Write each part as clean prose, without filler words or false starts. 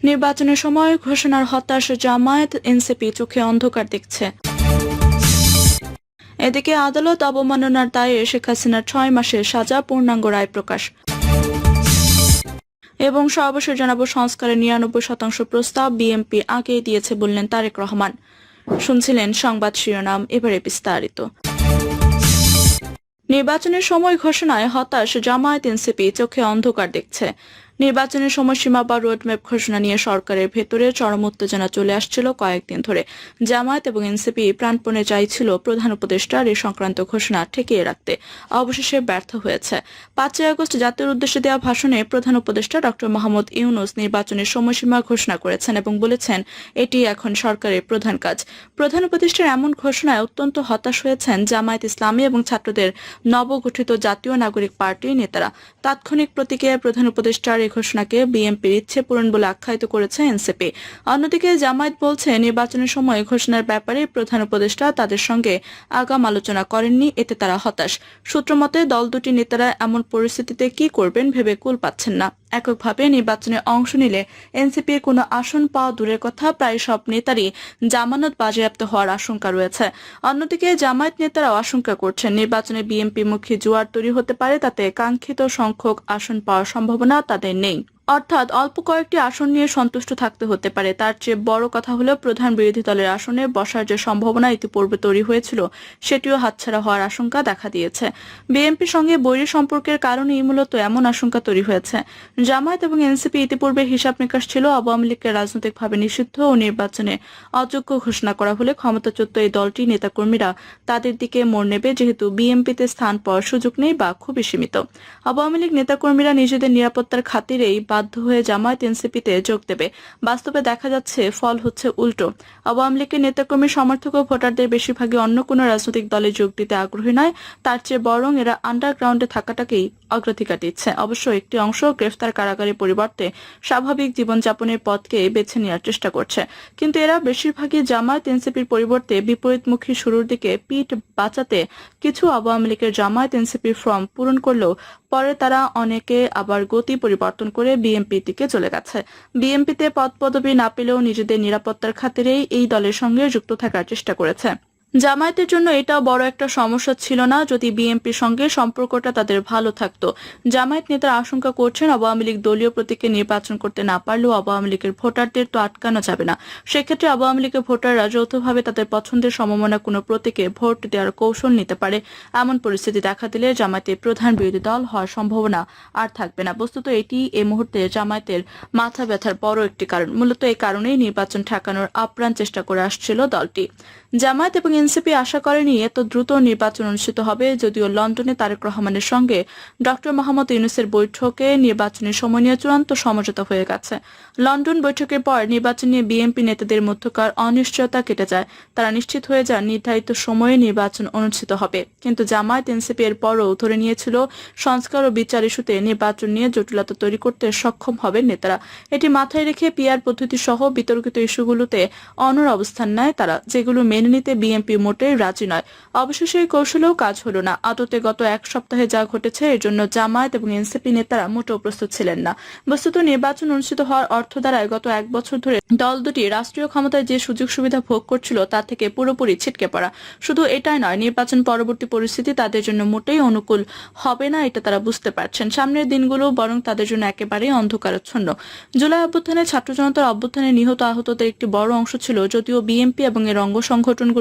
নির্বাচনের সময় ঘোষণার হতাশ জামায়াত, এনসিপি চোখে অন্ধকার দেখছে। এদিকে আদালত অবমাননার দায়ে শেখ হাসিনার 6 মাসের সাজা পূর্ণাঙ্গ রায় প্রকাশ। এবং সর্বশেষ জানাবো সংস্কারের 99% প্রস্তাব বিএনপি আগেই দিয়েছে বললেন তারেক রহমান। শুনছিলেন সংবাদ শিরোনাম, এবারে বিস্তারিত। নির্বাচনের সময় ঘোষণায় হতাশ জামায়াত, এনসিপি চোখে অন্ধকার দেখছে। নির্বাচনের সময়সীমা বা রোডম্যাপ ঘোষণা নিয়ে সরকারের ভেতরে চরম উত্তেজনা চলে আসছিল কয়েকদিন ধরে। জামায়াত এবং এনসিপি প্রাণপণে চাইছিল প্রধান উপদেষ্টার এই সংক্রান্ত ঘোষণা ঠেকিয়ে রাখতে, অবশেষে ব্যর্থ হয়েছে। 5ই আগস্ট জাতির উদ্দেশ্যে দেওয়া ভাষণে প্রধান উপদেষ্টা ডক্টর মোহাম্মদ ইউনূস নির্বাচনের সময়সীমা ঘোষণা করেছেন এবং বলেছেন এটি এখন সরকারের প্রধান কাজ। প্রধান উপদেষ্টার এমন ঘোষণায় অত্যন্ত হতাশ হয়েছেন জামায়াত ইসলামী এবং ছাত্রদের নবগঠিত জাতীয় নাগরিক পার্টির নেতারা। তাৎক্ষণিক প্রতিক্রিয়ায় প্রধান উপদেষ্টার এই ঘোষণাকে বিএনপির ইচ্ছে পূরণ বলে আখ্যায়িত করেছে এনসিপি। অন্যদিকে জামায়াত বলছে নির্বাচনের সময় ঘোষণার ব্যাপারে প্রধান উপদেষ্টা তাদের সঙ্গে আগাম আলোচনা করেননি, এতে তারা হতাশ। সূত্রমতে দল দুটি নেতারা এমন পরিস্থিতিতে কি করবেন ভেবে কুল পাচ্ছেন না। এককভাবে নির্বাচনে অংশ নিলে এনসিপির কোনো আসন পাওয়া দূরের কথা, প্রায় সব নেতারই জামানত বাজেয়াপ্ত হওয়ার আশঙ্কা রয়েছে। অন্যদিকে জামায়াত নেতারাও আশঙ্কা করছেন নির্বাচনে বিএনপি-মুখী জোয়ার তৈরি হতে পারে, তাতে কাঙ্ক্ষিত সংখ্যক আসন পাওয়ার সম্ভাবনা তাদের নেই। অর্থাৎ অল্প কয়েকটি আসন নিয়ে সন্তুষ্ট থাকতে হতে পারে। তার চেয়ে বড় কথা হলো প্রধান বিরোধী দলের আসনে বসার যে সম্ভাবনা ইতিপূর্বে তৈরি হয়েছিল সেটিও হাতছাড়া হওয়ার আশঙ্কা দেখা দিয়েছে। বিএনপির সঙ্গে বৈরী সম্পর্কের কারণেই মূলত এমন আশঙ্কা তৈরি হয়েছে। জামায়াত এবং এনসিপি ইতিপূর্বে হিসাব নিকাশ ছিল আওয়ামী লীগকে রাজনৈতিকভাবে নিষিদ্ধ ও নির্বাচনে অযোগ্য ঘোষণা করা হলে ক্ষমতাচ্যুত এই দলটি নেতাকর্মীরা তাদের দিকে মোড় নেবে, যেহেতু বিএনপিতে স্থান পাওয়ার সুযোগ নেই বা খুবই সীমিত। আওয়ামী লীগ নেতাকর্মীরা নিজেদের নিরাপত্তার খাতিরেই বাধ্য হয়ে জামায়াত এনসিপিতে যোগ দেবে। বাস্তবে দেখা যাচ্ছে ফল হচ্ছে উল্টো। আওয়ামী লীগের নেতাকর্মী, সমর্থক ও ভোটারদের বেশিরভাগই অন্য কোনো রাজনৈতিক দলে যোগ দিতে আগ্রহী নয়, তার চেয়ে বরং এরা আন্ডারগ্রাউন্ডে থাকাটাকেই অগ্রাধিকার দিচ্ছে। অবশ্য একটি অংশ গ্রেফতার কারাগারের পরিবর্তে স্বাভাবিক জীবনযাপনের পথকে বেছে নেওয়ার চেষ্টা করছে। কিন্তু এরা বেশিরভাগই জামায়াত এনসিপির পরিবর্তে বিপরীতমুখী শুরুর দিকে পিঠ বাঁচাতে কিছু আওয়ামী লীগের জামায়াত এনসিপির ফর্ম পূরণ করলেও পরে তারা অনেকে আবার গতি পরিবর্তন করে বিএনপির দিকে চলে গেছে। বিএনপিতে পদ পদবি না পেলেও নিজেদের নিরাপত্তার খাতিরেই এই দলের সঙ্গে যুক্ত থাকার চেষ্টা করেছে। জামায়াতের জন্য এটাও বড় একটা সমস্যা ছিল না যদি বিএনপির সঙ্গে সম্পর্কটা তাদের ভালো থাকতো। জামায়াত নেতারা আশঙ্কা করছেন আওয়ামী লীগ দলীয় প্রতীকে নির্বাচন করতে না পারলেও আওয়ামী লীগের ভোটারদের তো আটকানো যাবে না। সেক্ষেত্রে আওয়ামী লীগের ভোটাররা যৌথভাবে তাদের পছন্দের সমমনা কোনো প্রতীকে ভোট দেওয়ার কৌশল নিতে পারে। এমন পরিস্থিতি দেখা দিলে জামায়াতের প্রধান বিরোধী দল হওয়ার সম্ভাবনা আর থাকবে না। বস্তুত এটি এই মুহূর্তে জামায়াতের মাথা ব্যথার বড় একটি কারণ। মূলত এই কারণেই নির্বাচন ঠেকানোর আপ্রাণ চেষ্টা করে আসছিল দলটি। জামায়াত এবং এনসিপি আশা করেনি এত দ্রুত নির্বাচন অনুষ্ঠিত হবে, যদিও লন্ডনে তারেক রহমানের সঙ্গে ডক্টর মোহাম্মদ ইউনূসের বৈঠকে নির্বাচনের সময় নিয়ে চূড়ান্ত সমঝোতা হয়ে গেছে। লন্ডন বৈঠকের পর নির্বাচন নিয়ে বিএনপি নেতাদের মধ্যকার অনিশ্চয়তা কেটে যায়। তারা নিশ্চিত হয়ে যান নির্ধারিত সময়ে নির্বাচন অনুষ্ঠিত হবে। কিন্তু জামায়াত এনসিপি এর পরও ধরে নিয়েছিল সংস্কার ও বিচার ইস্যুতে নির্বাচন নিয়ে জটিলতা তৈরি করতে সক্ষম হবে নেতারা। এটি মাথায় রেখে পিআর পদ্ধতি সহ বিতর্কিত ইস্যুগুলোতে অনড় অবস্থান নেয় তারা, যেগুলো মেনে নিতে বিএনপি মোটেই রাজি নয়। অবশেষে এই কৌশলেও কাজ হলো না। আদতে গত এক সপ্তাহে যা ঘটেছে এর জন্য জামায়াত এবং এনসিপি নেতারা মোটেও প্রস্তুত ছিলেন না। বস্তুত নির্বাচন অনুষ্ঠিত হওয়ার অর্থ দ্বারায় গত এক বছর ধরে দল দুটি রাষ্ট্রীয় ক্ষমতায় যে সুযোগ সুবিধা ভোগ করছিল তা থেকে পুরোপুরি ছিটকে পড়া। শুধু এটাই নয়, নির্বাচন পরবর্তী পরিস্থিতি তাদের জন্য মোটেই অনুকূল হবে না, এটা তারা বুঝতে পারছেন। সামনের দিনগুলো বরং তাদের জন্য একেবারেই অন্ধকারাচ্ছন্ন। জুলাই অভ্যুত্থানে ছাত্র জনতার অভ্যুত্থানে নিহত আহতদের একটি বড় অংশ ছিল, যদিও বিএনপি এবং এর অঙ্গ সংগঠনগুলোর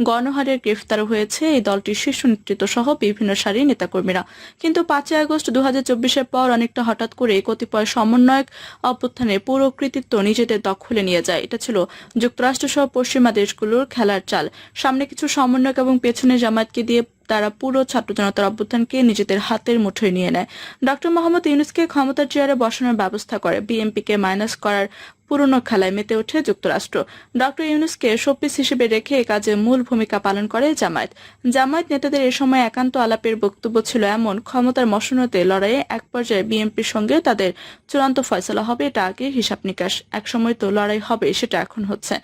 গণহারে গ্রেফতার হয়েছে এই দলটির শীর্ষ নেতৃত্ব সহ বিভিন্ন সারির নেতাকর্মীরা। কিন্তু 5ই আগস্ট 2024-এর পর অনেকটা হঠাৎ করে কতিপয় সমন্বয়ক অভ্যুত্থানের পুরো কৃতিত্ব নিজেদের দখলে নিয়ে যায়। এটা ছিল যুক্তরাষ্ট্র সহ পশ্চিমা দেশগুলোর খেলার চাল। সামনে কিছু সমন্বয়ক এবং পেছনে জামায়াতকে দিয়ে তারা পুরো ছাত্র জনতার অভ্যুত্থানকে নিজেদের হাতের মুঠোয় নিয়ে নেয়। ডক্টর মোহাম্মদ ইউনূসকে ক্ষমতার চেয়ারে বসানোর ব্যবস্থা করে। বিএনপিকে মাইনাস করার পুরনো খেলায় মেতে ওঠে যুক্তরাষ্ট্র। ডক্টর ইউনূসকে শোপিস হিসেবে রেখে এ কাজে মূল ভূমিকা পালন করে জামায়াত। জামায়াত নেতাদের এ সময় একান্ত আলাপের বক্তব্য ছিল এমন, ক্ষমতার মসনদে লড়াইয়ে এক পর্যায়ে বিএনপির সঙ্গে তাদের চূড়ান্ত ফয়সলা হবে, এটা আগে হিসাব নিকাশ। একসময় তো লড়াই হবে, সেটা এখন হচ্ছে।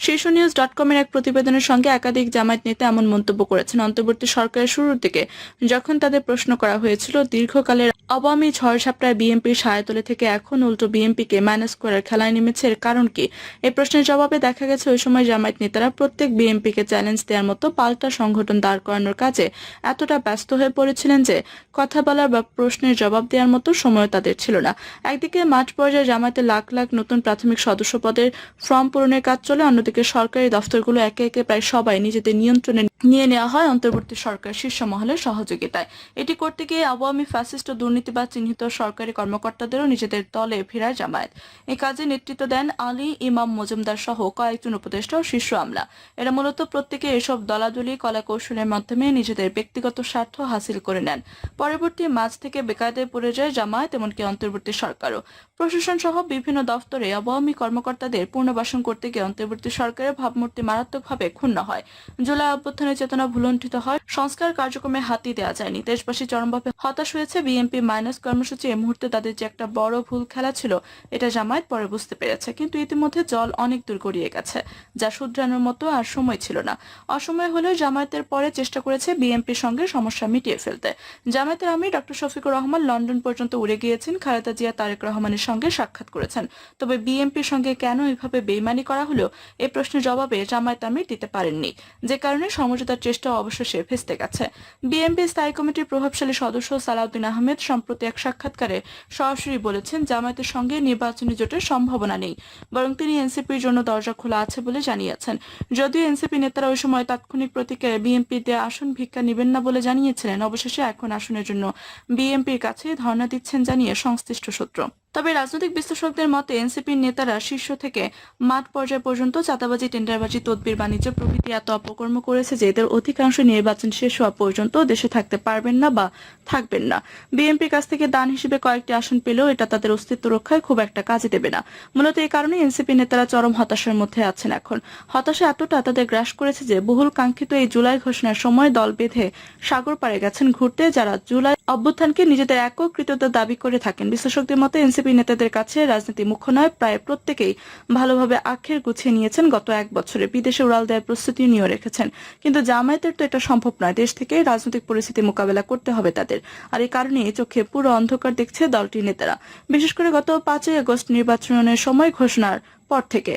শীর্ষনিউজ.com-এর এক প্রতিবেদনের সঙ্গে একাধিক জামায়াত নেতা এমন মন্তব্য করেছেন অন্তর্বর্তী সরকারের শুরুর দিকে, যখন তাদের প্রশ্ন করা হয়েছিল দীর্ঘকালের আওয়ামী ঝড়ঝাপটায় বিএনপির ছায়াতলে থেকে এখন উল্টো বিএনপিকে ম্যানেজ করার খেলায় নেমেছে নেমেছে, এর কারণ কি? এই প্রশ্নের জবাবে দেখা গেছে ওই সময় জামায়াত নেতারা প্রত্যেক বিএনপিকে চ্যালেঞ্জ দেওয়ার মতো পাল্টা সংগঠন দাঁড় করানোর কাজে এতটা ব্যস্ত হয়ে পড়েছিলেন যে কথা বলার বা প্রশ্নের জবাব দেওয়ার মতো সময় তাদের ছিল না। একদিকে মাঠ পর্যায়ে জামায়াতের লাখ লাখ নতুন প্রাথমিক সদস্য পদের ফর্ম পূরণের কাজ চলে, অন্যদিকে সরকারি দফতরগুলো একে একে প্রায় সবাই নিজেদের নিয়ন্ত্রণে নিয়ে নেওয়া হয় অন্তর্বর্তী সরকার শীর্ষ মহলের সহযোগিতায়। এটি করতে গিয়ে আওয়ামী ফ্যাসিস্ট ও দুর্নীতিবাদ চিহ্নিত সরকারি কর্মকর্তাদেরও নিজেদের দলে ফেরায় জামায়াত। এই কাজে নেতৃত্ব দেন আলী ইমাম মজুমদার সহ কয়েকজন উপদেষ্টা ও শীর্ষ আমলা। এরা মূলত প্রত্যেকে এসব দলাদলি কলা কৌশলের মাধ্যমে নিজেদের ব্যক্তিগত স্বার্থ হাসিল করে নেন। পরবর্তী মাঝ থেকে বেকায়দায় পড়ে যায় জামায়াত, এমনকি অন্তর্বর্তী সরকারও। প্রশাসন সহ বিভিন্ন দফতরে আওয়ামী কর্মকর্তাদের পুনর্বাসন করতে গিয়ে অন্তর্বর্তী সরকারের ভাবমূর্তি মারাত্মকভাবে ক্ষুণ্ণ হয়। জুলাই অভ্যুত্থানের চেতনা ভুলণ্ঠিত হয়, সংস্কার কার্যক্রমে হাতই দেওয়া যায়নি। দেশবাসী চরমভাবে হতাশ হয়েছে। বিএনপি মাইনাস কর্মসূচি এই মুহূর্তে তাদের যে একটা বড় ভুল খেলা ছিল, এটা জামায়াত পরে বুঝতে পেরেছে, কিন্তু ইতিমধ্যে জল অনেক দূর গড়িয়ে গেছে, যা শুধরানোর মতো আর সময় ছিল না। অসময় হলেও জামায়াতের পরে চেষ্টা করেছে বিএনপির সঙ্গে সমস্যা মিটিয়ে ফেলতে। জামায়াতের আমির ডক্টর শফিকুর রহমান লন্ডন পর্যন্ত উড়ে গিয়েছেন, খালেদা জিয়া তারেক রহমানের সঙ্গে সাক্ষাৎ করেছেন। তবে বিএনপির সঙ্গে কেন এভাবে বেইমানি করা হলো, এই প্রশ্নের জবাবে জামায়াত আমির দিতে পারেননি, যে কারণে সমঝোতার চেষ্টা অবশেষে ভেস্তে গেছে। বিএনপি স্থায়ী কমিটির প্রভাবশালী সদস্য সালাউদ্দিন আহমেদ সম্প্রতি এক সাক্ষাৎকারে সরাসরি বলেছেন জামায়াতের সঙ্গে নির্বাচনী জোটের সম্ভাবনা নেই, বরং তিনি এনসিপির জন্য দরজা খোলা আছে বলে জানিয়েছেন। যদিও এনসিপি নেতারা ওই সময় তাৎক্ষণিক প্রতিক্রিয়ায় বিএনপিতে আসন ভিক্ষা নেবেন না বলে জানিয়েছিলেন, অবশেষে এখন আসনের জন্য বিএনপির কাছে ধর্ণা দিচ্ছেন জানিয়ে সংশ্লিষ্ট সূত্র। তবে রাজনৈতিক বিশ্লেষকদের মতে এনসিপির নেতারা শীর্ষ থেকে মাঠ পর্যায় পর্যন্ত চাঁদাবাজি, টেন্ডারবাজি, তদবির, বাণিজ্য প্রভৃতি এত অপকর্ম করেছে যে এদের অধিকাংশ নির্বাচন শেষ হওয়া পর্যন্ত দেশে থাকতে পারবেন না বা থাকবেন না। বিএনপির কাছ থেকে দান হিসেবে কয়েকটি আসন পেলেও এটা তাদের অস্তিত্ব রক্ষায় খুব একটা কাজে দেবে না। মূলত এই কারণে এনসিপি নেতারা চরম হতাশার মধ্যে আছেন এখন। হতাশা এতটা তাদের গ্রাস করেছে যে বহুল কাঙ্ক্ষিত এই জুলাই ঘোষণার সময় দল বেঁধে সাগর পাড়ে গেছেন ঘুরতে, যারা জুলাই অভ্যুত্থানকে নিজেদের একক কৃতিত্ব দাবি করে থাকেন। বিশ্লেষকদের মতে এনসিপি নেতাদের কাছে রাজনীতি মুখ্য নয়, প্রায় প্রত্যেকেই ভালোভাবে আখের গুছিয়ে নিয়েছেন। গত এক বছরে বিদেশে উড়াল দেওয়ার প্রস্তুতি নিয়েও রেখেছেন। কিন্তু জামায়াতের তো এটা সম্ভব নয়, দেশ থেকে রাজনৈতিক পরিস্থিতি মোকাবেলা করতে হবে তাদের। আর এই কারণে চোখে পুরো অন্ধকার দেখছে দলটির নেতারা, বিশেষ করে গত 5ই আগস্ট নির্বাচনের সময় ঘোষণার পর থেকে।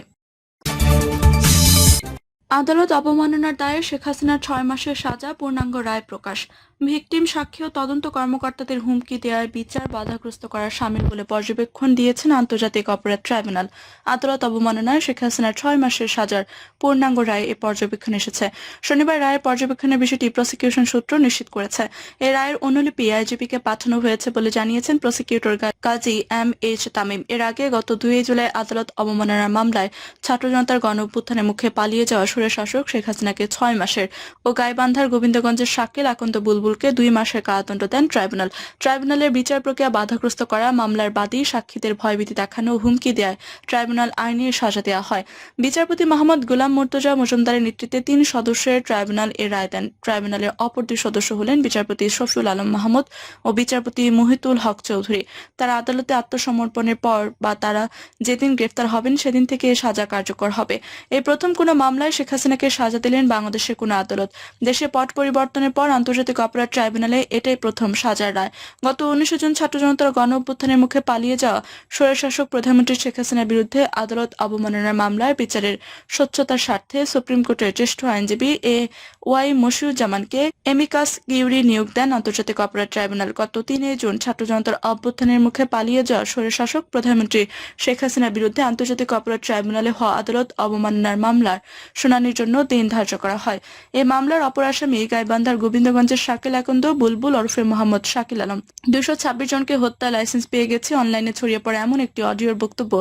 আদালত অবমাননার দায়ে শেখ হাসিনার 6 মাসের সাজা, পূর্ণাঙ্গ রায় প্রকাশ। ভিকটিম, সাক্ষী ও তদন্ত কর্মকর্তাদের হুমকি দেওয়ার বিচার বাধাগ্রস্ত করার শামিল বলে পর্যবেক্ষণ দিয়েছেন আন্তর্জাতিক অপরাধ ট্রাইব্যুনাল। আদালত অবমাননায় শেখ হাসিনার 6 মাসের সাজার পূর্ণাঙ্গ রায় এ পর্যবেক্ষণ এসেছে। শনিবার রায়ের পর্যবেক্ষণের বিষয়টি প্রসিকিউশন সূত্র নিশ্চিত করেছে। এই রায়ের অনুলিপি আইজিপিকে পাঠানো হয়েছে বলে জানিয়েছেন প্রসিকিউটর কাজী এম.এইচ. তামিম। এর আগে গত 2 জুলাই আদালত অবমাননার মামলায় ছাত্র জনতার গণ অভ্যুত্থানের মুখে পালিয়ে যাওয়া শাসক শেখ হাসিনাকে 6 মাসের ও গাইবান্ধার গোবিন্দগঞ্জের শাকিল আকন্দ বুলবুলকে 2 মাসের কারাদণ্ড দেন ট্রাইব্যুনাল। ট্রাইব্যুনালের বিচার প্রক্রিয়া বাধাগ্রস্ত করা, মামলার বাদী সাক্ষীদের ভয়ভীতি দেখানো ও হুমকি দেয় ট্রাইব্যুনাল আইনের সাজা দেওয়া হয়। বিচারপতি মোহাম্মদ গোলাম মুর্তজা মজুমদারের নেতৃত্বে 3 সদস্যের ট্রাইব্যুনাল এ রায় দেন। ট্রাইব্যুনালের অপর 2 সদস্য হলেন বিচারপতি শফিউল আলম মাহমুদ ও বিচারপতি মুহিতুল হক চৌধুরী। তারা আদালতে আত্মসমর্পণের পর বা তারা যেদিন গ্রেফতার হবেন সেদিন থেকে সাজা কার্যকর হবে। এই প্রথম কোনো মামলায় শেখ হাসিনাকে সাজা দিলেন বাংলাদেশের কোনো আদালত। দেশে পট পরিবর্তনের পর আন্তর্জাতিক অপরাধ ট্রাইব্যুনালে এটাই প্রথম সাজার রায়। গত 19 জুন ছাত্র জনতার গণ অভ্যুত্থানের মুখে পালিয়ে যাওয়া স্বৈরশাসক প্রধানমন্ত্রী শেখ হাসিনার বিরুদ্ধে আদালত অবমাননার মামলার বিচারের স্বচ্ছতার স্বার্থে সুপ্রিম কোর্টের জ্যেষ্ঠ আইনজীবী ওয়াই মশিউজ্জামানকে এমিকাস কিউরি নিয়োগ দেন আন্তর্জাতিক অপরাধ ট্রাইব্যুনাল। গত 3 জুন ছাত্র জনতার অভ্যুত্থানের মুখে পালিয়ে যাওয়া স্বৈরশাসক প্রধানমন্ত্রী শেখ হাসিনার বিরুদ্ধে আন্তর্জাতিক অপরাধ ট্রাইব্যুনালে হওয়া আদালত অবমাননার মামলার শুনানির জন্য দিন ধার্য করা হয়। এই মামলার অপর আসামি গাইবান্ধার গোবিন্দগঞ্জের শাকিল আকন্দ বুলবুল ওরফে মোহাম্মদ শাকিল আলম। 226 জনকে হত্যা লাইসেন্স পেয়ে গেছে অনলাইনে ছড়িয়ে পড়ে এমন একটি অডিওর বক্তব্য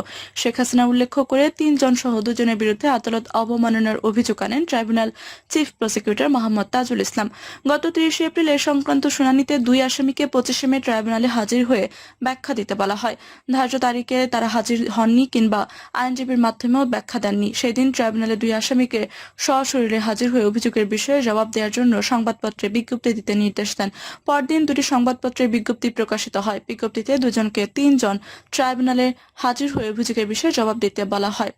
শেখ হাসিনা উল্লেখ করে 3 জন সহ 2 জনের বিরুদ্ধে আদালত অবমাননার অভিযোগ আনেন tribunal chief prosecutor Mohammad Tajul Islam. গত 30 এপ্রিল এ সংক্রান্ত শুনানিতে 2 আসামিকে 25 মে ট্রাইব্যুনালে হাজির হয়ে ব্যাখ্যা দিতে বলা হয়। ধার্য তারিখে তারা হাজির হননি কিংবা আইনজীবীর মাধ্যমেও ব্যাখ্যা দেননি। সেদিন ট্রাইব্যুনালে 2 আসামিকে সশরীরে হাজির হয়ে অভিযোগের বিষয়ে জবাব দেওয়ার জন্য সংবাদপত্রে বিজ্ঞপ্তি দিতে নির্দেশ দেন। পরদিন 2টি সংবাদপত্রের বিজ্ঞপ্তি প্রকাশিত হয়। বিজ্ঞপ্তিতে 2 জনকে 3 জন ট্রাইব্যুনালে হাজির হয়ে অভিযোগের বিষয়ে জবাব দিতে বলা হয়।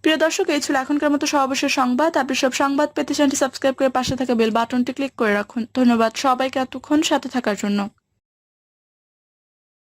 প্রিয় দর্শক, এই ছিল এখনকার মতো সর্বশেষ সংবাদ। আপনি সব সংবাদ পেতে চ্যানেলটি সাবস্ক্রাইব করে পাশে থাকা বেল বাটনটি ক্লিক করে রাখুন। ধন্যবাদ সবাইকে এতক্ষণ সাথে থাকার জন্য।